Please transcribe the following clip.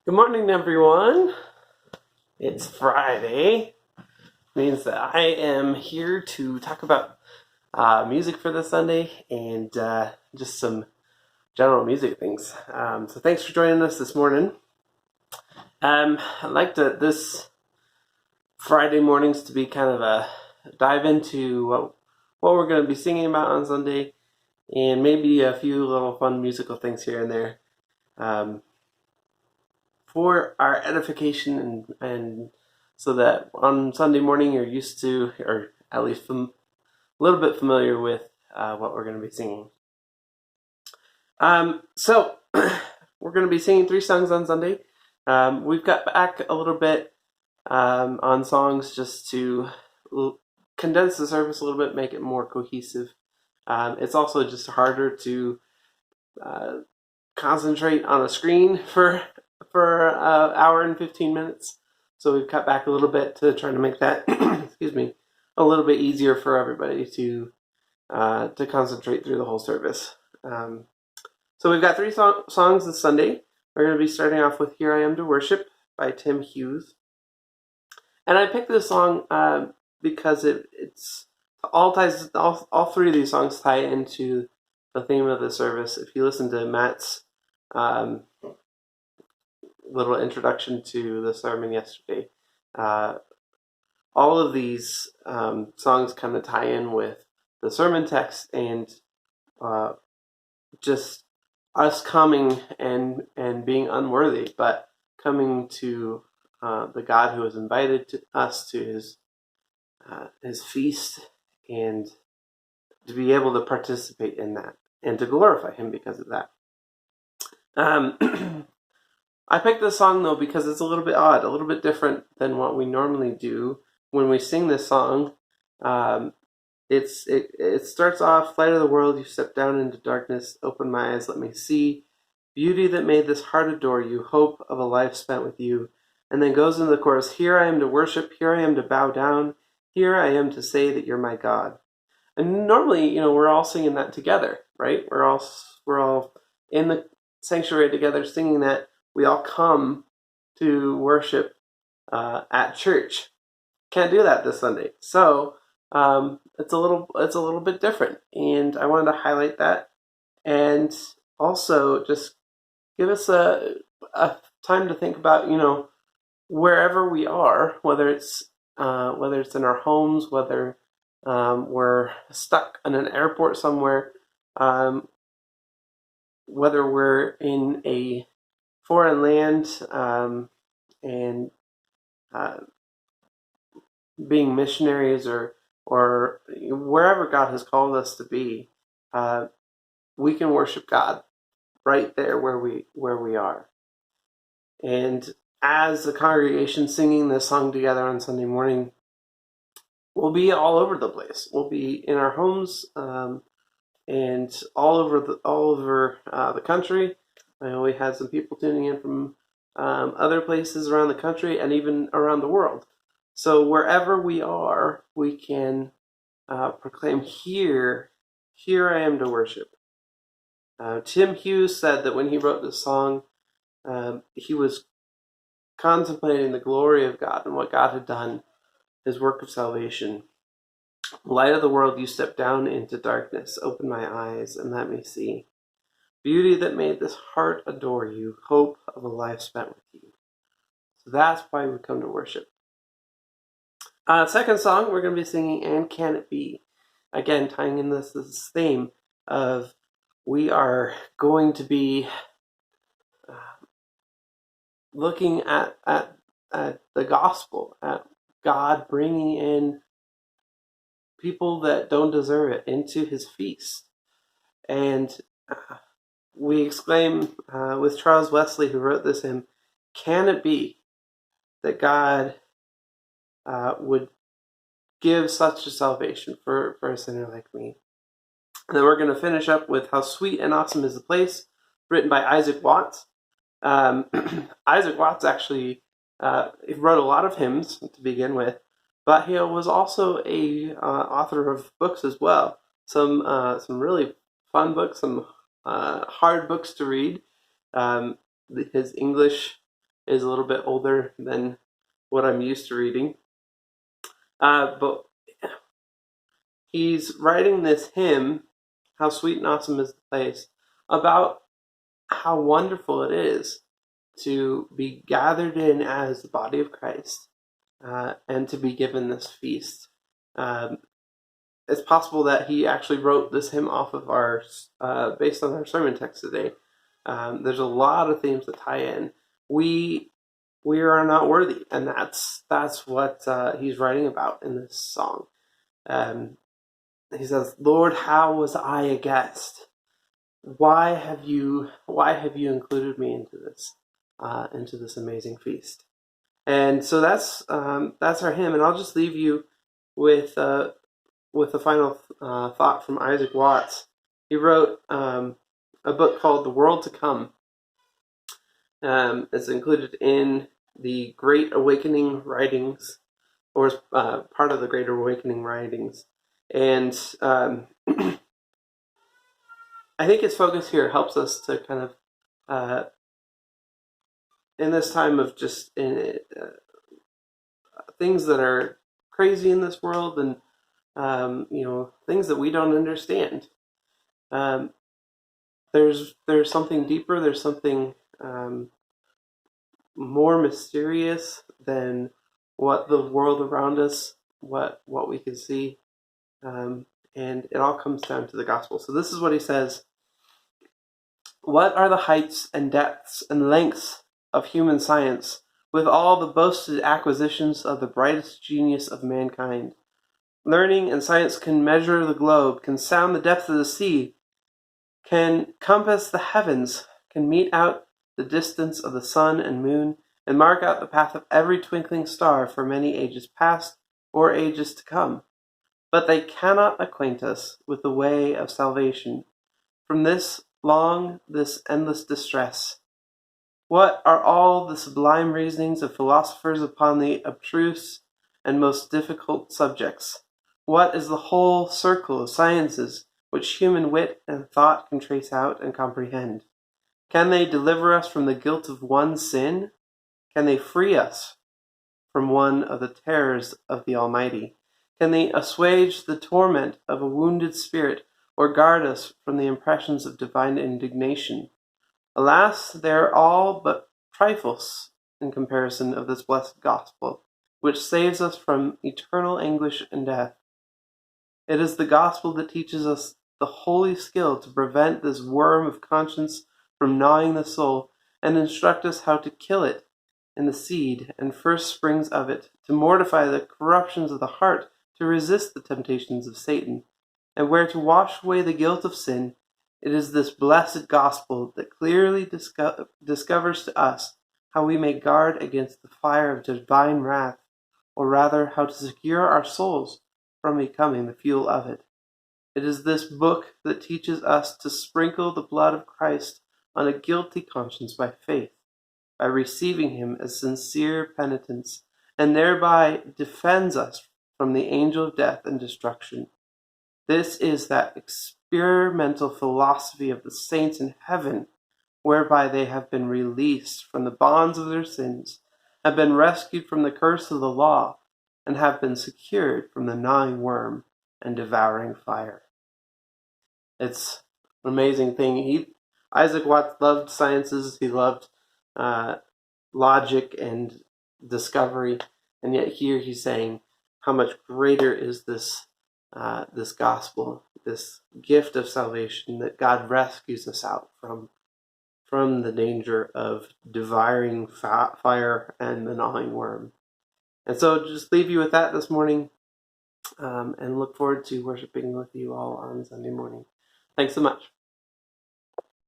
Good morning, everyone. It's Friday. Means that I am here to talk about music for this Sunday and just some general music things. So thanks for joining us this morning. I'd like this Friday mornings to be kind of a dive into what we're going to be singing about on Sunday, and maybe a few little fun musical things here and there. For our edification and so that on Sunday morning you're used to, or at least a little bit familiar with what we're going to be singing. So we're going to be singing 3 songs on Sunday. We've got back a little bit on songs just to condense the service a little bit, make it more cohesive. It's also just harder to concentrate on a screen for an hour and 15 minutes. So we've cut back a little bit to try to make that, excuse me, a little bit easier for everybody to concentrate through the whole service. So we've got 3 songs this Sunday. We're going to be starting off with "Here I Am to Worship" by Tim Hughes, and I picked this song because it's all 3 of these songs tie into the theme of the service. If you listen to Matt's little introduction to the sermon yesterday, all of these songs kind of tie in with the sermon text and just us coming and being unworthy, but coming to the God who has invited us to his feast, and to be able to participate in that and to glorify him because of that. I picked this song though because it's a little bit odd, a little bit different than what we normally do when we sing this song. It starts off, "Light of the world, you step down into darkness, open my eyes, let me see. Beauty that made this heart adore you, hope of a life spent with you." And then goes into the chorus, "Here I am to worship, here I am to bow down, here I am to say that you're my God." And normally, we're all singing that together, right? We're all in the sanctuary together singing that. We all come to worship at church. Can't do that this Sunday, so it's a little bit different, and I wanted to highlight that, and also just give us a time to think about wherever we are, whether it's in our homes, whether we're stuck in an airport somewhere, whether we're in a foreign land and being missionaries, or wherever God has called us to be, we can worship God right there where we are. And as the congregation singing this song together on Sunday morning, we'll be all over the place. We'll be in our homes and all over the country. I know we had some people tuning in from other places around the country and even around the world. So wherever we are, we can proclaim, here I am to worship. Tim Hughes said that when he wrote this song, he was contemplating the glory of God and what God had done, his work of salvation. "Light of the world, you step down into darkness, open my eyes and let me see. Beauty that made this heart adore you, hope of a life spent with you." So that's why we come to worship. Second song, we're going to be singing "And Can It Be?" Again, tying in this theme of we are going to be looking at the gospel, at God bringing in people that don't deserve it into his feast. And we exclaim with Charles Wesley, who wrote this hymn, "Can it be that God would give such a salvation for a sinner like me?" And then we're going to finish up with "How Sweet and Awesome is the Place," written by Isaac Watts. Isaac Watts actually he wrote a lot of hymns to begin with, but he was also a author of books as well. Some really fun books, some hard books to read. His English is a little bit older than what I'm used to reading. But he's writing this hymn, How Sweet and Awesome is the Place, about how wonderful it is to be gathered in as the body of Christ, and to be given this feast. Um, it's possible that he actually wrote this hymn off of based on our sermon text today. There's a lot of themes that tie in. We are not worthy, and that's what he's writing about in this song. He says, "Lord, how was I a guest? Why have you included me into this amazing feast?" And so that's our hymn, and I'll just leave you with a final thought from Isaac Watts. He wrote a book called The World to Come. It's included in the Great Awakening writings, or part of the Great Awakening writings, and I think its focus here helps us to kind of, in this time of just things that are crazy in this world, and things that we don't understand. There's something deeper. There's something more mysterious than what the world around us, what we can see, and it all comes down to the gospel. So this is what he says: "What are the heights and depths and lengths of human science, with all the boasted acquisitions of the brightest genius of mankind? Learning and science can measure the globe, can sound the depth of the sea, can compass the heavens, can mete out the distance of the sun and moon, and mark out the path of every twinkling star for many ages past or ages to come. But they cannot acquaint us with the way of salvation from this endless distress. What are all the sublime reasonings of philosophers upon the abstruse and most difficult subjects? What is the whole circle of sciences which human wit and thought can trace out and comprehend? Can they deliver us from the guilt of one sin? Can they free us from one of the terrors of the Almighty? Can they assuage the torment of a wounded spirit, or guard us from the impressions of divine indignation? Alas, they are all but trifles in comparison of this blessed gospel, which saves us from eternal anguish and death. It is the gospel that teaches us the holy skill to prevent this worm of conscience from gnawing the soul, and instruct us how to kill it in the seed and first springs of it, to mortify the corruptions of the heart, to resist the temptations of Satan, and where to wash away the guilt of sin. It is this blessed gospel that clearly discovers to us how we may guard against the fire of divine wrath, or rather how to secure our souls from becoming the fuel of it. It is this book that teaches us to sprinkle the blood of Christ on a guilty conscience by faith, by receiving him as sincere penitence, and thereby defends us from the angel of death and destruction. This is that experimental philosophy of the saints in heaven, whereby they have been released from the bonds of their sins, have been rescued from the curse of the law, and have been secured from the gnawing worm and devouring fire." It's an amazing thing. Isaac Watts loved sciences. He loved logic and discovery, and yet here he's saying how much greater is this gospel, this gift of salvation, that God rescues us out from the danger of devouring fire and the gnawing worm. And so just leave you with that this morning, and look forward to worshiping with you all on Sunday morning. Thanks so much.